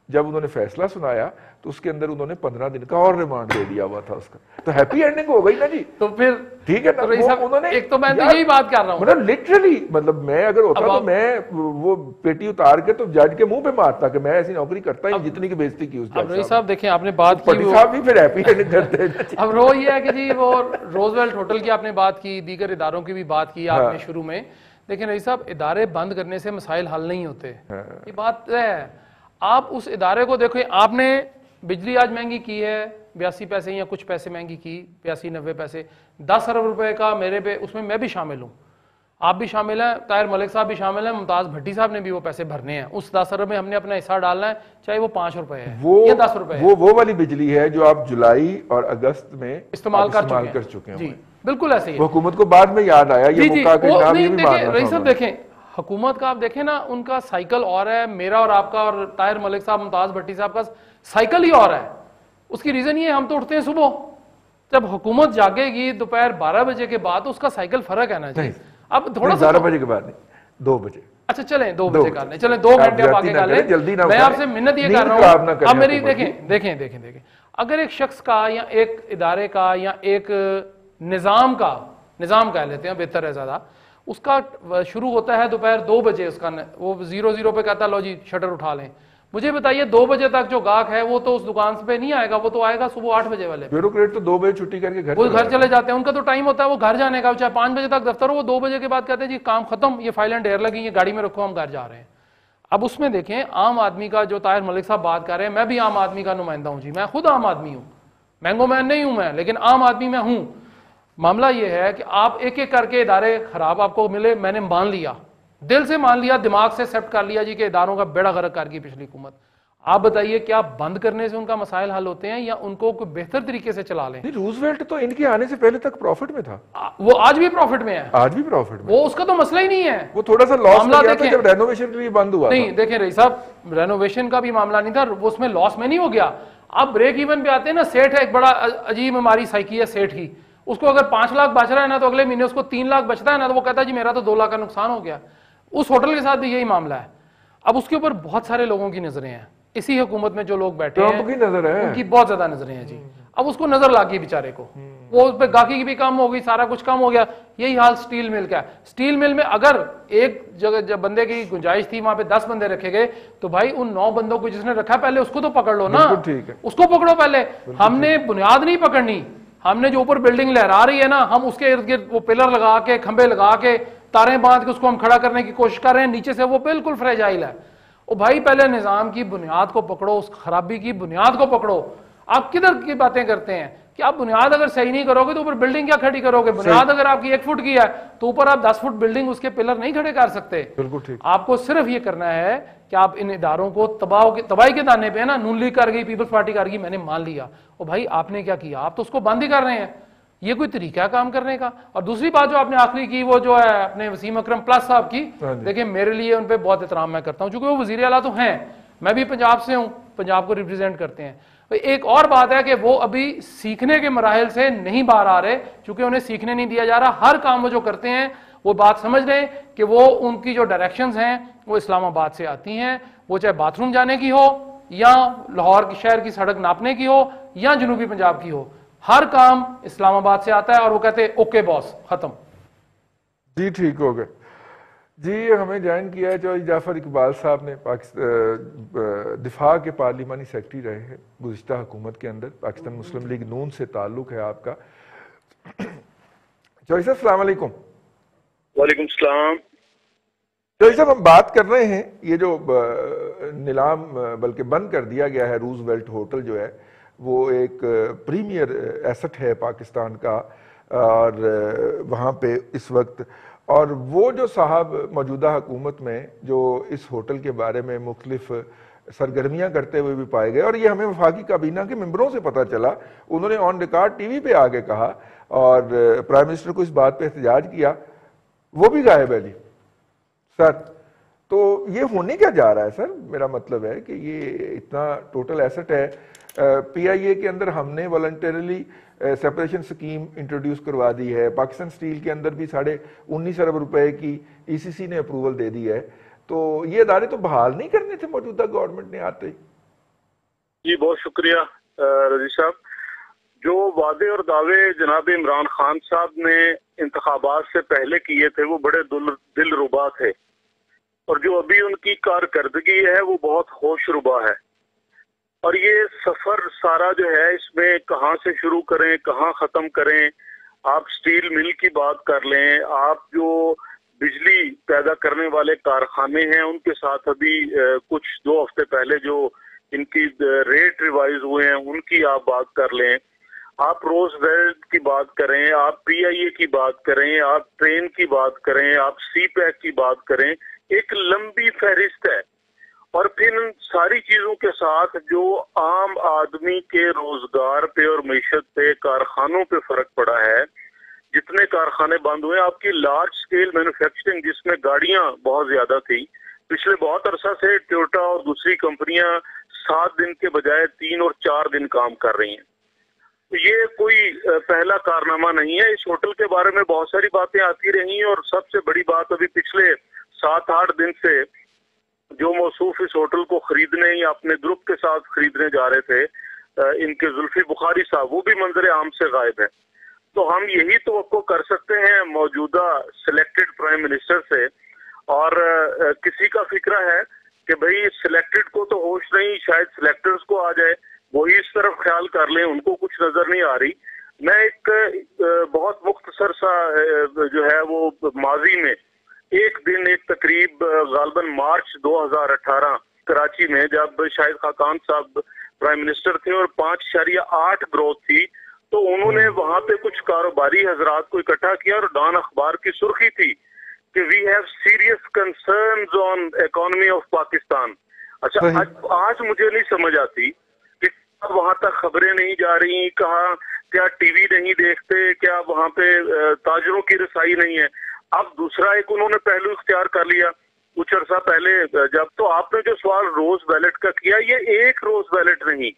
Speaker 1: جب انہوں نے فیصلہ سنایا تو اس کے اندر انہوں نے 15 دن کا اور ریمانڈ دے دیا ہوا تھا اس کا. تو ہیپی اینڈنگ ہو گئی نا جی.
Speaker 4: تو پھر
Speaker 1: ٹھیک ہے نا. انہوں نے
Speaker 4: ایک تو میں یہی بات کر رہا ہوں،
Speaker 1: مطلب لٹرلی مطلب میں اگر ہوتا تو میں وہ پیٹی اتار کے تو جج کے منہ پہ مارتا کہ میں ایسی نوکری کرتا ہی جتنی کی بےزتی کی اس جج
Speaker 4: رئیس صاحب. دیکھیں آپ نے بات کی،
Speaker 1: پٹی صاحب بھی پھر ہیپی اینڈنگ کرتے ہیں.
Speaker 4: اب رو یہ ہے کہ جی وہ روزویلٹ ہوٹل کی آپ نے بات کی، دیگر اداروں کی بھی بات کی آپ نے شروع میں. لیکن رئیس صاحب ادارے بند کرنے سے مسائل حل نہیں ہوتے، یہ بات ہے. آپ اس ادارے کو دیکھیں، آپ نے بجلی آج مہنگی کی ہے 82 پیسے یا کچھ پیسے مہنگی کی، 82-90 پیسے، 10 ارب روپے کا میرے پہ، اس میں بھی شامل ہوں، آپ بھی شامل ہیں، طاہر ملک صاحب بھی شامل ہیں، ممتاز بھٹی صاحب نے بھی وہ پیسے بھرنے ہیں. اس 10 ارب میں ہم نے اپنا حصہ ڈالنا ہے، چاہے وہ 5 روپے ہے یا 10 روپے ہے.
Speaker 1: وہ والی بجلی ہے جو آپ جولائی اور اگست میں
Speaker 4: استعمال کر چکے ہیں. جی بالکل ایسے ہی.
Speaker 1: حکومت کو بعد میں یاد آیا یہ موقع کہ جناب یہ بھی ماننا.
Speaker 4: رئیس صاحب دیکھیں حکومت کا، آپ دیکھیں نا ان کا سائیکل اور ہے، میرا اور آپ کا اور طاہر ملک صاحب ممتاز بھٹی صاحب کا سائیکل ہی اور ہے. اس کی ریزن یہ ہے ہم تو اٹھتے ہیں صبح، جب حکومت جاگے گی دوپہر 12 بجے کے بعد اس کا سائیکل فرق ہے نا جی. اب تھوڑا سا
Speaker 1: 12 بجے کے بعد نہیں، 2 بجے.
Speaker 4: اچھا چلیں 2 بجے کر لیں، چلیں 2 گھنٹے آپ آگے کر لیں. میں آپ سے منت یہ کر رہا ہوں، اب میری دیکھیں اگر ایک شخص کا یا ایک ادارے کا یا ایک نظام کہہ لیتے ہیں بہتر ہے زیادہ، اس کا شروع ہوتا ہے دوپہر 2 بجے، اس کا وہ 0 پہ کہتا ہے لو جی شٹر اٹھا لیں. مجھے بتائیے 2 بجے تک جو گاہک ہے وہ تو اس دکان پہ نہیں آئے گا، وہ تو آئے گا صبح 8 بجے والے.
Speaker 1: بیوروکریٹ تو 2 بجے چھٹی کر کے
Speaker 4: وہ گھر چلے جاتے ہیں، ان کا تو ٹائم ہوتا ہے وہ گھر جانے کا، چاہے 5 بجے تک دفتر ہو، وہ 2 بجے کے بعد کہتے ہیں جی کام ختم، یہ فائل اینڈ ڈیر لگی، یہ گاڑی میں رکھو ہم گھر جا رہے ہیں. اب اس میں دیکھیں عام آدمی کا جو طاہر ملک صاحب بات کر رہے ہیں، میں بھی عام آدمی کا نمائندہ ہوں جی، میں خود عام آدمی ہوں، مینگو مین نہیں ہوں میں، لیکن عام آدمی میں ہوں. معاملہ یہ ہے کہ آپ ایک ایک کر کے ادارے خراب آپ کو ملے، میں نے مان لیا، دل سے مان لیا، دماغ سے ایکسیپٹ کر لیا جی کہ اداروں کا بیڑا غرق کر گئی پچھلی حکومت. آپ بتائیے کیا بند کرنے سے ان کا مسائل حل ہوتے ہیں یا ان کو کوئی بہتر طریقے سے چلا لیں؟
Speaker 1: روزویلٹ تو ان کے آنے سے پہلے تک پروفٹ میں تھا،
Speaker 4: وہ آج بھی پروفٹ میں ہے،
Speaker 1: آج بھی پروفٹ میں،
Speaker 4: وہ اس کا تو مسئلہ ہی نہیں ہے. وہ
Speaker 1: تھوڑا سا لاس میں گیا تھا جب رینوویشن کے لیے بند ہوا.
Speaker 4: نہیں دیکھیں رئیس صاحب رینوویشن کا بھی معاملہ نہیں تھا، وہ اس میں لاس میں نہیں ہو گیا. آپ بریک ایون پہ آتے ہیں نا، سیٹ ہے ایک بڑا عجیب ہماری سائیکی ہے سیٹ کی، اس کو اگر 5 لاکھ بچ رہا ہے نا تو اگلے مہینے اس کو 3 لاکھ بچتا ہے نا تو وہ کہتا ہے جی میرا تو 2 لاکھ کا نقصان ہو گیا. اس ہوٹل کے ساتھ بھی یہی معاملہ ہے. اب اس کے اوپر بہت سارے لوگوں کی نظریں ہیں، اسی حکومت میں جو لوگ بیٹھے ہیں ان کی بہت زیادہ نظریں ہیں جی. اب اس کو نظر لگ گئی بیچارے کو، وہ اس پہ گاہکی کی بھی کم ہو گئی، سارا کچھ کم ہو گیا. یہی حال سٹیل مل کا ہے. سٹیل مل میں اگر ایک جگہ جب بندے کی گنجائش تھی وہاں پہ 10 بندے رکھے گئے تو بھائی ان 9 بندوں کو جس نے رکھا پہلے اس کو تو پکڑ لو نا، اس کو پکڑو پہلے. ہم نے بنیاد نہیں پکڑنی، ہم نے جو اوپر بلڈنگ لہرا رہی ہے نا، ہم اس کے ارد گرد وہ پلر لگا کے کھمبے لگا کے تاریں باندھ کے اس کو ہم کھڑا کرنے کی کوشش کر رہے ہیں، نیچے سے وہ بالکل فریجائل ہے. او بھائی پہلے نظام کی بنیاد کو پکڑو، اس خرابی کی بنیاد کو پکڑو. آپ کدھر کی باتیں کرتے ہیں کہ آپ بنیاد اگر صحیح نہیں کرو گے تو اوپر بلڈنگ کیا کھڑی کرو گے؟ بنیاد اگر آپ کی 1 فٹ کی ہے تو اوپر آپ 10 فٹ بلڈنگ اس کے پلر نہیں کھڑے کر سکتے.
Speaker 1: بالکل ٹھیک.
Speaker 4: آپ کو صرف یہ کرنا ہے کہ آپ ان اداروں کو تباہی کے دانے پہ ہے نا، نون لیگ کر گئی، پیپلز پارٹی کر گئی، میں نے مان لیا. او بھائی آپ نے کیا کیا؟ آپ تو اس کو بند ہی کر رہے ہیں. یہ کوئی طریقہ ہے کام کرنے کا؟ اور دوسری بات جو آپ نے آخری کی وہ جو ہے اپنے وسیم اکرم پلس صاحب کی، دیکھیں میرے لیے ان پہ بہت احترام میں کرتا ہوں چونکہ وہ وزیر اعلیٰ تو ہیں، میں بھی پنجاب سے ہوں، پنجاب کو ریپرزینٹ کرتے ہیں. ایک اور بات ہے کہ وہ ابھی سیکھنے کے مراحل سے نہیں باہر آ رہے، چونکہ انہیں سیکھنے نہیں دیا جا رہا. ہر کام وہ جو کرتے ہیں وہ بات سمجھ لیں کہ وہ ان کی جو ڈائریکشنز ہیں وہ اسلام آباد سے آتی ہیں، وہ چاہے باتھ روم جانے کی ہو یا لاہور کی شہر کی سڑک ناپنے کی ہو یا جنوبی پنجاب کی ہو، ہر کام اسلام آباد سے آتا ہے اور وہ کہتے ہیں اوکے باس، ختم.
Speaker 1: جی ٹھیک ہو گئے جی. ہمیں جوائن کیا ہے چودھری جعفر اقبال صاحب نے، دفاع کے پارلیمانی سیکرٹری رہے ہیں گزشتہ حکومت کے اندر، پاکستان مسلم لیگ نون سے تعلق ہے آپ کا. چودھری صاحب السلام علیکم.
Speaker 5: وعلیکم السلام.
Speaker 1: چودھری صاحب ہم بات کر رہے ہیں یہ جو نیلام بلکہ بند کر دیا گیا ہے، روز ویلٹ ہوٹل جو ہے وہ ایک پریمیئر ایسٹ ہے پاکستان کا، اور وہاں پہ اس وقت، اور وہ جو صاحب موجودہ حکومت میں جو اس ہوٹل کے بارے میں مختلف سرگرمیاں کرتے ہوئے بھی پائے گئے، اور یہ ہمیں وفاقی کابینہ کے ممبروں سے پتہ چلا، انہوں نے آن ریکارڈ ٹی وی پہ آگے کہا اور پرائم منسٹر کو اس بات پہ احتجاج کیا، وہ بھی غائب ہے جی سر. تو یہ ہونے کیا جا رہا ہے سر؟ میرا مطلب ہے کہ یہ اتنا ٹوٹل ایسٹ ہے. پی آئی اے کے اندر ہم نے والنٹریلی سیپریشن سکیم انٹروڈیوس کروا دی ہے، پاکستان سٹیل کے اندر بھی 19.5 ارب روپے کی ای سی سی نے اپروول دے دی ہے، تو یہ ادارے تو بحال نہیں کرنے تھے موجودہ گورنمنٹ نے آتے ہی؟
Speaker 5: جی بہت شکریہ رضی صاحب. جو وعدے اور دعوے جناب عمران خان صاحب نے انتخابات سے پہلے کیے تھے وہ بڑے دل ربا تھے، اور جو ابھی ان کی کارکردگی ہے وہ بہت ہوش ربا ہے. اور یہ سفر سارا جو ہے اس میں کہاں سے شروع کریں کہاں ختم کریں. آپ سٹیل مل کی بات کر لیں، آپ جو بجلی پیدا کرنے والے کارخانے ہیں ان کے ساتھ ابھی کچھ 2 ہفتے پہلے جو ان کی ریٹ ریوائز ہوئے ہیں ان کی آپ بات کر لیں، آپ روز ویلٹ کی بات کریں، آپ پی آئی اے کی بات کریں، آپ ٹرین کی بات کریں، آپ سی پیک کی بات کریں، ایک لمبی فہرست ہے. اور پھر ان ساری چیزوں کے ساتھ جو عام آدمی کے روزگار پہ اور معیشت پہ، کارخانوں پہ فرق پڑا ہے، جتنے کارخانے بند ہوئے، آپ کی لارج سکیل مینوفیکچرنگ جس میں گاڑیاں بہت زیادہ تھی، پچھلے بہت عرصہ سے ٹویوٹا اور دوسری کمپنیاں 7 دن کے بجائے 3 اور 4 دن کام کر رہی ہیں. تو یہ کوئی پہلا کارنامہ نہیں ہے. اس ہوٹل کے بارے میں بہت ساری باتیں آتی رہی ہیں، اور سب سے بڑی بات ابھی پچھلے 7-8 دن سے جو موصوف اس ہوٹل کو خریدنے یا اپنے گروپ کے ساتھ خریدنے جا رہے تھے، ان کے زلفی بخاری صاحب، وہ بھی منظر عام سے غائب ہے. تو ہم یہی توقع کر سکتے ہیں موجودہ سلیکٹڈ پرائم منسٹر سے، اور کسی کا فکرہ ہے کہ بھئی سلیکٹڈ کو تو ہوش نہیں، شاید سلیکٹرز کو آ جائے، وہی اس طرف خیال کر لیں، ان کو کچھ نظر نہیں آ رہی. میں ایک بہت مختصر سا جو ہے وہ ماضی میں ایک دن ایک تقریب غالباً مارچ 2018 کراچی میں، جب شاہد خاقان صاحب پرائم منسٹر تھے اور 5.8 گروتھ تھی، تو انہوں نے وہاں پہ کچھ کاروباری حضرات کو اکٹھا کیا، اور ڈان اخبار کی سرخی تھی کہ we have serious concerns on economy of Pakistan. اچھا آج مجھے نہیں سمجھ آتی کہ وہاں تک خبریں نہیں جا رہی، کہاں کیا ٹی وی نہیں دیکھتے، کیا وہاں پہ تاجروں کی رسائی نہیں ہے. اب دوسرا ایک انہوں نے پہلو اختیار کر لیا کچھ عرصہ پہلے، جب تو آپ نے جو سوال روز ویلٹ کا کیا، یہ ایک روز ویلٹ نہیں،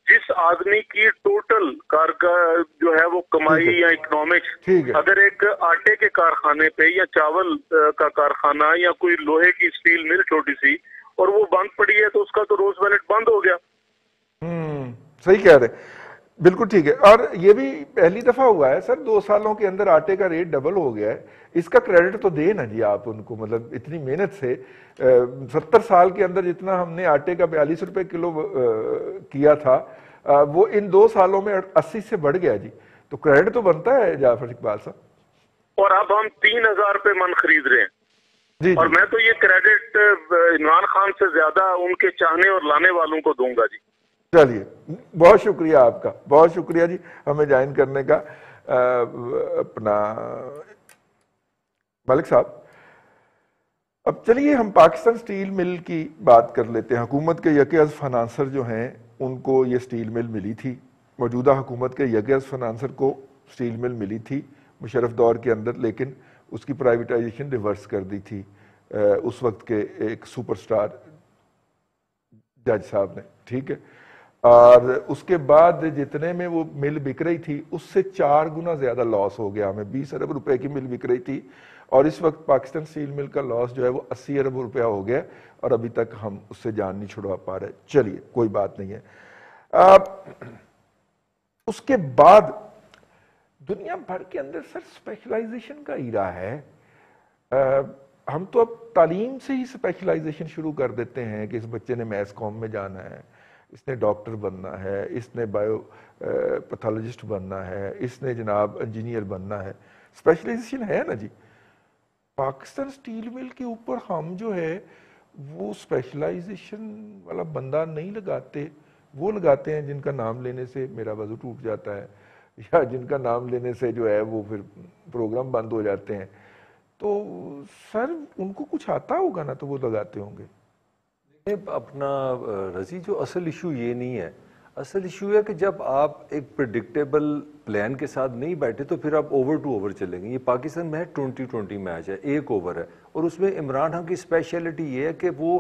Speaker 5: جس آدمی کی ٹوٹل جو ہے وہ کمائی یا اکنامکس، اگر ایک آٹے کے کارخانے پہ یا چاول کا کارخانہ یا کوئی لوہے کی اسٹیل مل چھوٹی سی اور وہ بند پڑی ہے تو اس کا تو روز ویلٹ بند ہو گیا.
Speaker 1: صحیح کہہ رہے، بالکل ٹھیک ہے. اور یہ بھی پہلی دفعہ ہوا ہے سر 2 سالوں کے اندر آٹے کا ریٹ ڈبل ہو گیا ہے. اس کا کریڈٹ تو دے نا جی آپ ان کو، مطلب اتنی محنت سے 70 سال کے اندر جتنا ہم نے آٹے کا 42 روپے کلو کیا تھا، وہ ان 2 سالوں میں 80 سے بڑھ گیا جی. تو کریڈٹ تو بنتا ہے جعفر اقبال صاحب.
Speaker 5: اور اب ہم 3000 روپے من خرید رہے ہیں
Speaker 1: جی.
Speaker 5: اور میں تو یہ کریڈٹ عمران خان سے زیادہ ان کے چاہنے اور لانے والوں کو دوں گا جی.
Speaker 1: چلیے بہت شکریہ آپ کا، بہت شکریہ جی ہمیں جوائن کرنے کا. اپنا ملک صاحب، اب چلیے ہم پاکستان سٹیل مل کی بات کر لیتے ہیں. حکومت کے یکے فنانسر جو ہیں ان کو یہ سٹیل مل ملی تھی، موجودہ حکومت کے یکے فنانسر کو سٹیل مل ملی تھی مشرف دور کے اندر، لیکن اس کی پرائیویٹائزیشن ریورس کر دی تھی اس وقت کے ایک سپر سٹار جج صاحب نے. ٹھیک ہے، اور اس کے بعد جتنے میں وہ مل بک رہی تھی اس سے 4 گنا زیادہ لاس ہو گیا ہمیں. 20 ارب روپے کی مل بک رہی تھی اور اس وقت پاکستان سٹیل مل کا لاس جو ہے وہ 80 ارب روپیہ ہو گیا اور ابھی تک ہم اس سے جان نہیں چھڑوا پا رہے. چلیے کوئی بات نہیں ہے. اس کے بعد دنیا بھر کے اندر سر اسپیشلائزیشن کا ایرا ہے. ہم تو اب تعلیم سے ہی اسپیشلائزیشن شروع کر دیتے ہیں کہ اس بچے نے میس کام میں جانا ہے, اس نے ڈاکٹر بننا ہے, اس نے بایو پیتھولوجسٹ بننا ہے, اس نے جناب انجینئر بننا ہے. اسپیشلائزیشن ہے نا جی. پاکستان سٹیل مل کے اوپر ہم جو ہے وہ اسپیشلائزیشن والا بندہ نہیں لگاتے. وہ لگاتے ہیں جن کا نام لینے سے میرا وضو ٹوٹ جاتا ہے یا جن کا نام لینے سے جو ہے وہ پھر پروگرام بند ہو جاتے ہیں. تو سر ان کو کچھ آتا ہوگا نا تو وہ لگاتے ہوں گے.
Speaker 2: اپنا رضی جو اصل ایشو یہ نہیں ہے. اصل ایشو ہے کہ جب آپ ایک پریڈکٹیبل پلان کے ساتھ نہیں بیٹھے تو پھر آپ اوور ٹو اوور چلیں گے. یہ پاکستان میں 20-20 میچ ہے, 1 اوور ہے اور اس میں عمران خان کی اسپیشلٹی یہ ہے کہ وہ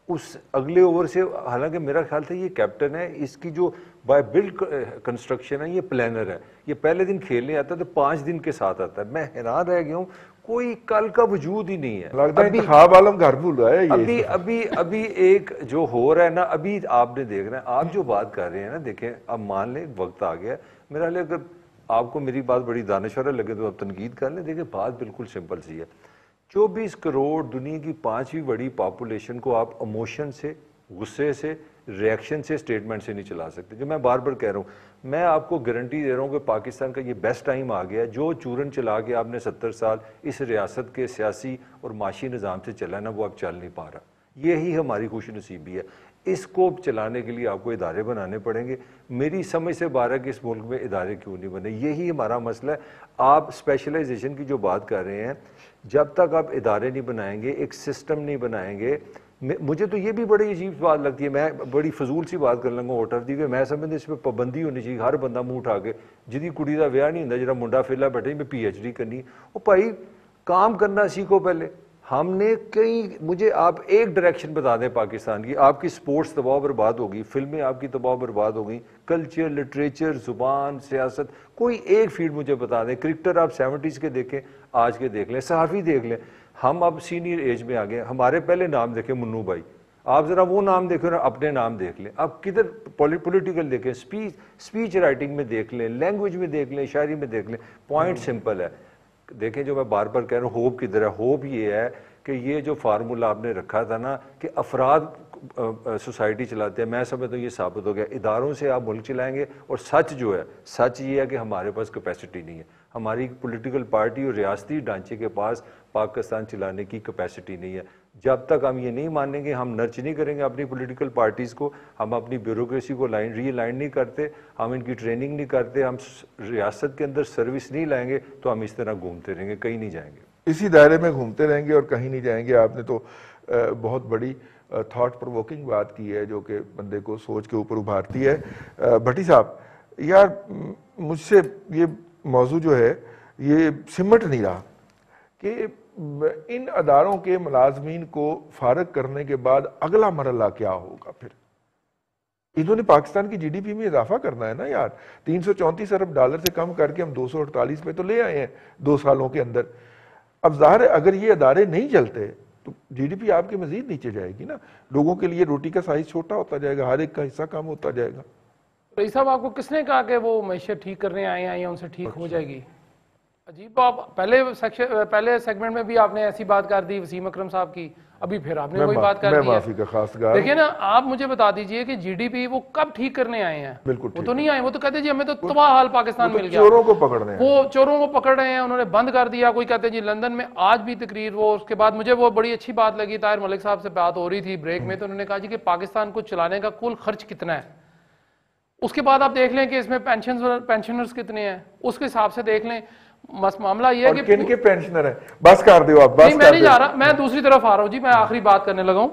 Speaker 2: اس اگلے اوور سے, حالانکہ میرا خیال تھا یہ کیپٹن ہے, اس کی جو بائی بلڈ کنسٹرکشن ہے یہ پلانر ہے. یہ پہلے دن کھیلنے آتا ہے تو 5 دن کے ساتھ آتا ہے. میں حیران رہ گیا ہوں, کوئی کل کا وجود ہی نہیں ہے.
Speaker 1: لگتا ہے انتخاب عالم گھر بھول رہا ہے.
Speaker 2: ابھی ایک جو ہو رہا ہے نا, ابھی آپ نے دیکھ رہے ہیں, آپ جو بات کر رہے ہیں نا, دیکھیں اب مان لیں وقت آ گیا. میرا لئے اگر آپ کو میری بات بڑی دانشورہ لگے تو آپ تنقید کر لیں. دیکھیں بات بالکل سمپل سی ہے. 24 کروڑ دنیا کی 5ویں بڑی پاپولیشن کو آپ ایموشن سے, غصے سے, ریاکشن سے, سٹیٹمنٹ سے نہیں چلا سکتے. جو میں بار بار کہہ رہا ہوں, میں آپ کو گارنٹی دے رہا ہوں کہ پاکستان کا یہ بیسٹ ٹائم آ گیا. جو چورن چلا کے آپ نے 70 سال اس ریاست کے سیاسی اور معاشی نظام سے چلا نا, وہ اب چل نہیں پا رہا. یہی ہماری خوش نصیبی ہے. اس کو چلانے کے لیے آپ کو ادارے بنانے پڑیں گے. میری سمجھ سے باہر ہے کہ اس ملک میں ادارے کیوں نہیں بنے. یہی ہمارا مسئلہ ہے. آپ اسپیشلائزیشن کی جو بات کر رہے ہیں, جب تک آپ ادارے نہیں بنائیں گے, ایک سسٹم نہیں بنائیں گے. مجھے تو یہ بھی بڑی عجیب بات لگتی ہے, میں بڑی فضول سی بات کر لوں گا ووٹر دی, کہ میں سمجھتا اس پہ پابندی ہونی چاہیے. ہر بندہ منہ اٹھا کے جدی کڑی دا ویاہ نہیں ہوندا, جڑا منڈا فیلا بیٹھے میں پی ایچ ڈی کرنی. او بھائی کام کرنا سیکھو پہلے. ہم نے مجھے آپ ایک ڈائریکشن بتا دیں پاکستان کی. آپ کی سپورٹس تباہ برباد ہوگی, فلمیں آپ کی تباہ برباد ہوگی, کلچر, لٹریچر, زبان, سیاست, کوئی ایک فیلڈ مجھے بتا دیں. کرکٹر آپ 70s کے دیکھیں, آج کے دیکھ لیں, صحافی دیکھ لیں. ہم اب سینئر ایج میں آ گئے. ہمارے پہلے نام دیکھیں منو بھائی, آپ ذرا وہ نام دیکھیں اور اپنے نام دیکھ لیں. آپ کدھر پولیٹیکل دیکھیں, اسپیچ رائٹنگ میں دیکھ لیں, لینگویج میں دیکھ لیں, شاعری میں دیکھ لیں. پوائنٹ سمپل ہے. دیکھیں جو میں بار بار کہہ رہا ہوں, ہوپ کدھر ہے. ہوپ یہ ہے کہ یہ جو فارمولہ آپ نے رکھا تھا نا کہ افراد سوسائٹی چلاتے ہیں, میں سمجھتا ہوں یہ ثابت ہو گیا. اداروں سے آپ ملک چلائیں گے. اور سچ جو ہے, سچ یہ ہے کہ ہمارے پاس کیپیسٹی نہیں ہے. ہماری پولیٹیکل پارٹی اور ریاستی ڈھانچے کے پاس پاکستان چلانے کی کیپیسٹی نہیں ہے. جب تک ہم یہ نہیں مانیں گے, ہم نرچ نہیں کریں گے اپنی پولیٹیکل پارٹیز کو, ہم اپنی بیوروکریسی کو ری لائن نہیں کرتے, ہم ان کی ٹریننگ نہیں کرتے, ہم ریاست کے اندر سروس نہیں لائیں گے, تو ہم اس طرح گھومتے رہیں گے, کہیں نہیں جائیں گے.
Speaker 1: اسی دائرے میں گھومتے رہیں گے اور کہیں نہیں جائیں گے. آپ نے تو بہت بڑی تھاٹ پرووکنگ بات کی ہے جو کہ بندے کو سوچ کے اوپر ابھارتی ہے. بھٹی صاحب یار, مجھ سے یہ موضوع جو ہے یہ سمٹ نہیں رہا کہ ان اداروں کے ملازمین کو فارغ کرنے کے بعد اگلا مرحلہ کیا ہوگا. پھر انہوں نے پاکستان کی جی ڈی پی میں اضافہ کرنا ہے نا یار. 334 ارب ڈالر سے کم کر کے ہم 248 پہ تو لے آئے ہیں 2 سالوں کے اندر. اب ظاہر ہے اگر یہ ادارے نہیں چلتے تو جی ڈی پی آپ کے مزید نیچے جائے گی نا. لوگوں کے لیے روٹی کا سائز چھوٹا ہوتا جائے گا, ہر ایک کا حصہ کم ہوتا جائے گا.
Speaker 4: رئیس صاحب آپ کو کس نے کہا کہ وہ معیشت ٹھیک کرنے آئے ہیں یا ان سے ٹھیک ہو جائے گی؟ عجیب. آپ پہلے سیگمنٹ میں بھی آپ نے ایسی بات کر دی وسیم اکرم صاحب کی, ابھی پھر آپ نے وہی بات کر دی ہے. دیکھیں نا, آپ مجھے بتا دیجئے کہ جی ڈی پی وہ کب ٹھیک کرنے آئے ہیں؟ وہ تو نہیں آئے, وہ تو کہتے جی ہمیں تو تباہ حال پاکستان مل گیا,
Speaker 1: چوروں کو پکڑ رہے ہیں,
Speaker 4: وہ چوروں کو پکڑ رہے ہیں, انہوں نے بند کر دیا. کوئی کہتے ہیں جی لندن میں آج بھی تقریر, وہ اس کے بعد مجھے وہ بڑی اچھی بات لگی, طاہر ملک صاحب سے بات ہو رہی تھی بریک میں, تو انہوں نے کہا جی کہ پاکستان کو چلانے کا کل خرچ کتنا ہے. اس کے بعد آپ دیکھ لیں کہ اس میں پینشنرز کتنے ہیں, اس کے حساب سے دیکھ لیں. معاملہ یہ ہے کہ
Speaker 1: کن کے پینشنر ہیں, بس کر دیو آپ.
Speaker 4: نہیں میں نہیں جا رہا, میں دوسری طرف آ رہا ہوں جی. میں آخری بات کرنے لگا ہوں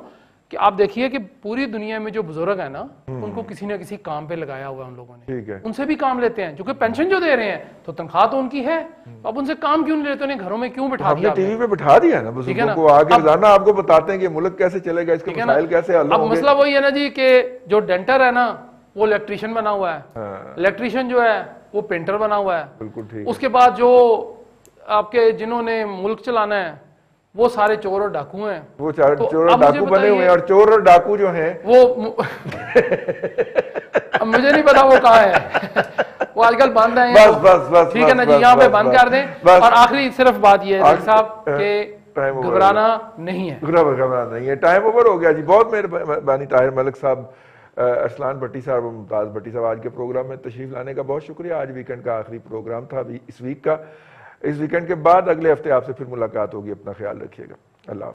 Speaker 4: کہ آپ دیکھیے کہ پوری دنیا میں جو بزرگ ہیں نا, ان کو کسی نہ کسی کام پہ لگایا ہوا ہے ان لوگوں نے, ان سے بھی کام لیتے ہیں, جو کہ پینشن جو دے رہے ہیں تو تنخواہ تو ان کی ہے, اب ان سے کام کیوں نہیں لیتے, انہیں گھروں میں کیوں بٹھا دیا؟
Speaker 1: ٹی وی پہ بٹھا دیا نا بزرگوں کو, آگے روزانہ آپ کو بتاتے ہیں کہ ملک کیسے چلے گا, اس کے مسائل کیسے حل ہوں گے.
Speaker 4: اب مسئلہ وہی ہے نا جی کہ جو ڈینٹر ہے نا وہ الیکٹریشین بنا ہوا ہے، الیکٹریشین جو ہے وہ پینٹر بنا ہوا ہے،
Speaker 1: بالکل ٹھیک،
Speaker 4: اس کے بعد جو آپ کے جنہوں نے ملک چلانا ہے وہ سارے چور اور ڈاکو ہیں،
Speaker 1: وہ چور اور ڈاکو بنے ہوئے ہیں، اور چور اور ڈاکو جو ہیں
Speaker 4: وہ مجھے نہیں پتا وہ کہاں ہے، وہ آج کل بند ہیں،
Speaker 1: بس
Speaker 4: ٹھیک ہے نا جی، یہاں پہ بند کر دیں۔ اور آخری صرف بات یہ ہے صاحب کہ گھبرانا نہیں ہے،
Speaker 1: گھبرانا نہیں ہے، ٹائم اوور ہو گیا جی۔ بہت مہربانی طاہر ملک صاحب، ارسلان بھٹی صاحب، ممتاز بھٹی صاحب، آج کے پروگرام میں تشریف لانے کا بہت شکریہ۔ آج ویکنڈ کا آخری پروگرام تھا اس ویک کا، اس ویکنڈ کے بعد اگلے ہفتے آپ سے پھر ملاقات ہوگی، اپنا خیال رکھیے گا، اللہ حافظ۔